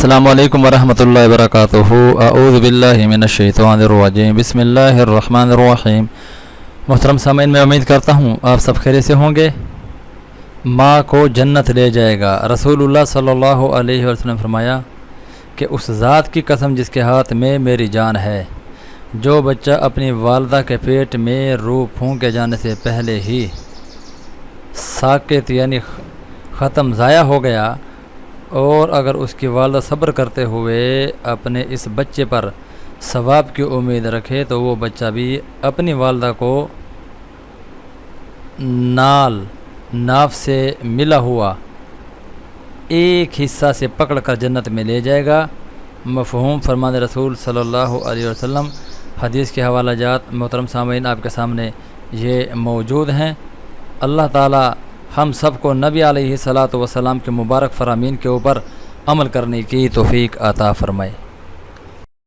السلام علیکم ورحمۃ اللہ وبرکاتہ۔ اعوذ باللہ من الشیطان الرجیم، بسم اللہ الرحمن الرحیم۔ محترم سامعین، میں امید کرتا ہوں آپ سب خیریت سے ہوں گے۔ ماں کو جنت لے جائے گا۔ رسول اللہ صلی اللہ علیہ وسلم نے فرمایا کہ اس ذات کی قسم جس کے ہاتھ میں میری جان ہے، جو بچہ اپنی والدہ کے پیٹ میں روح پھونکے جانے سے پہلے ہی ساکت یعنی ختم ضائع ہو گیا، اور اگر اس کی والدہ صبر کرتے ہوئے اپنے اس بچے پر ثواب کی امید رکھے تو وہ بچہ بھی اپنی والدہ کو ناف سے ملا ہوا ایک حصہ سے پکڑ کر جنت میں لے جائے گا۔ مفہوم فرمان رسول صلی اللہ علیہ وسلم۔ حدیث کے حوالہ جات محترم سامعین آپ کے سامنے یہ موجود ہیں۔ اللہ تعالی ہم سب کو نبی علیہ الصلاۃ والسلام کے مبارک فرامین کے اوپر عمل کرنے کی توفیق عطا فرمائے۔